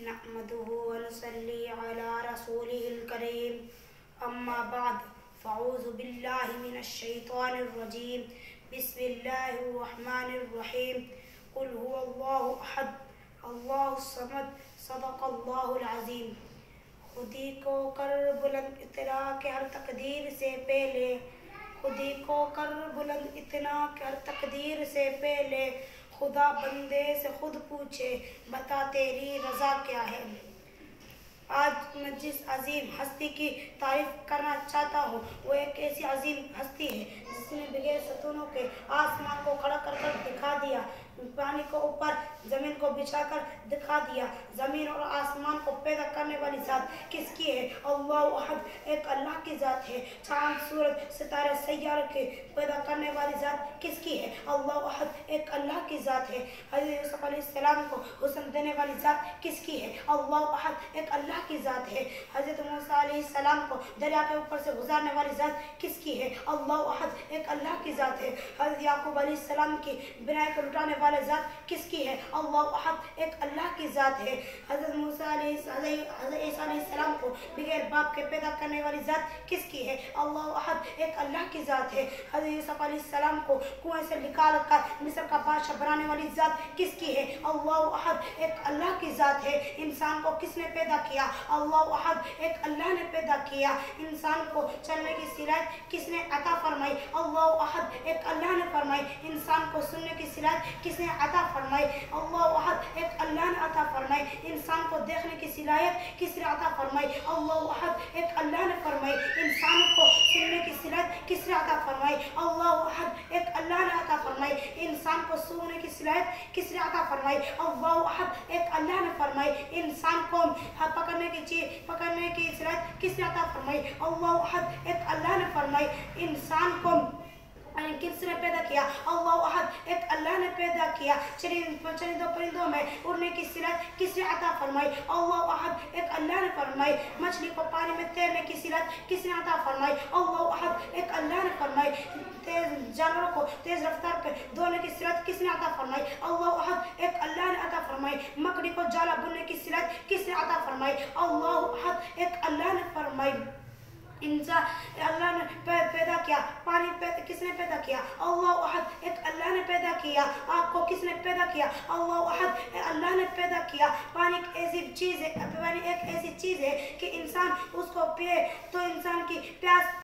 نحمده ونصلي على رسوله الكريم أما بعد فأعوذ بالله من الشيطان الرجيم بسم الله الرحمن الرحيم قل هو الله أحد الله الصمد صدق الله العظيم. خودی کو کر بلند اتنا کہ ہر تقدیر سے پہلے، خودی کو کر بلند اتنا کہ ہر تقدیر سے پہلے، خدا بندے سے خود پوچھے بتا تیری رضا کیا ہے. آج میں جس عظیم ہستی کی تعریف کرنا چاہتا ہوں وہ ایک ایسی عظیم ہستی ہے جس نے بغیر ستونوں کے آسمان کو کھڑا کر دکھا دیا، پانی کو اوپر زمین کو بچھا کر دکھا دیا. زمین اور آسمان کو پیدا کرنے والی ذات کس کی ہے؟ اللہ احد، ایک اللہ کی ذات ہے. چاند سورج ستارے سیارے کے پیدا کرنے والی ذات کس کی ہے؟ اللہ احد، ایک اللہ کی ذات ہے. حضرت یوسف علیہ السلام کو حسن دینے والی ذات کس کی ہے؟ اللہ احد، ایک اللہ کی ذات ہے. حضرت موسیٰ علیہ السلام کو دریا کے اوپر سے گزارنے والی ذات کس کی ہے؟ اللہ احد، ایک اللہ کی ذات ہے. حضرت یعقوب علیہ السلام کی بنائی کو لٹانے والی ذات کس کی ہے؟ اللہ احد، ایک اللہ کی ذات ہے. حضرت موسیٰ عیسیٰ علیہ السلام کو بغیر باپ کے پیدا کرنے والی ذات کس کی ہے؟ اللہ احد، ایک اللہ کی ذات ہے. حضرت یوسف علیہ السلام کو کنویں سے نکال کر مصر کا بادشاہ بنانے والی ذات کس کی ہے؟ اللہ احد، ایک اللہ کی ذات ہے. انسان کو کس نے پیدا کیا؟ اللہ احد، ایک اللہ نے پیدا کیا. انسان کو چلنے کی صلاحیت کس نے عطا فرمائی؟ اللہ احد، ایک اللہ نے فرمائی. انسان کو سننے کی صلاحیت کس نے عطا فرمائی؟ اللہ احد، ایک اللہ نے عطا فرمائی. انسان کو دیکھنے کی صلاحیت کس نے عطا فرمائی؟ اللہ احد، ایک اللہ نے فرمائی. انسان کو سننے کی صلاحیت کس نے عطا فرمائی؟ اللہ احد، ایک اللہ نے عطا فرمائی. انسان کو سونے کی صلاحیت کس نے عطا فرمائی؟ اللہ احد، ایک اللہ نے فرمائی. انسان کو پکڑنے کی صلاحیت کس نے عطا فرمائی؟ اللہ احد، ایک اللہ نے فرمائی. انسان کو کس نے پیدا کیا؟ اللہ احد، ایک اللہ نے پیدا کیا. چرندوں پرندوں میں اڑنے کی صلاحیت کس نے عطا فرمائی؟ اللہ احد، ایک اللہ نے فرمائی. مچھلی کو پانی میں تیرنے کی صلاحیت کس نے عطا فرمائی؟ اللہ احد، ایک اللہ نے فرمائی. جانوروں کو تیز رفتار پہ دوڑنے کی صلاحیت کس نے عطا فرمائی؟ اللہ احد، ایک اللہ نے عطا فرمائی. مکڑی کو جالا بننے کی صلاحیت کس نے عطا فرمائی؟ اللہ احد، ایک اللہ نے فرمائی. انسان اللہ نے پیدا کیا. پانی کس نے پیدا کیا؟ اللہ احد، ایک اللہ نے پیدا کیا. آگ کو کس نے پیدا کیا؟ اللہ احد، اللہ نے پیدا کیا. پانی ایک ایسی چیز ہے کہ انسان اس کو پیے تو انسان کی پیاس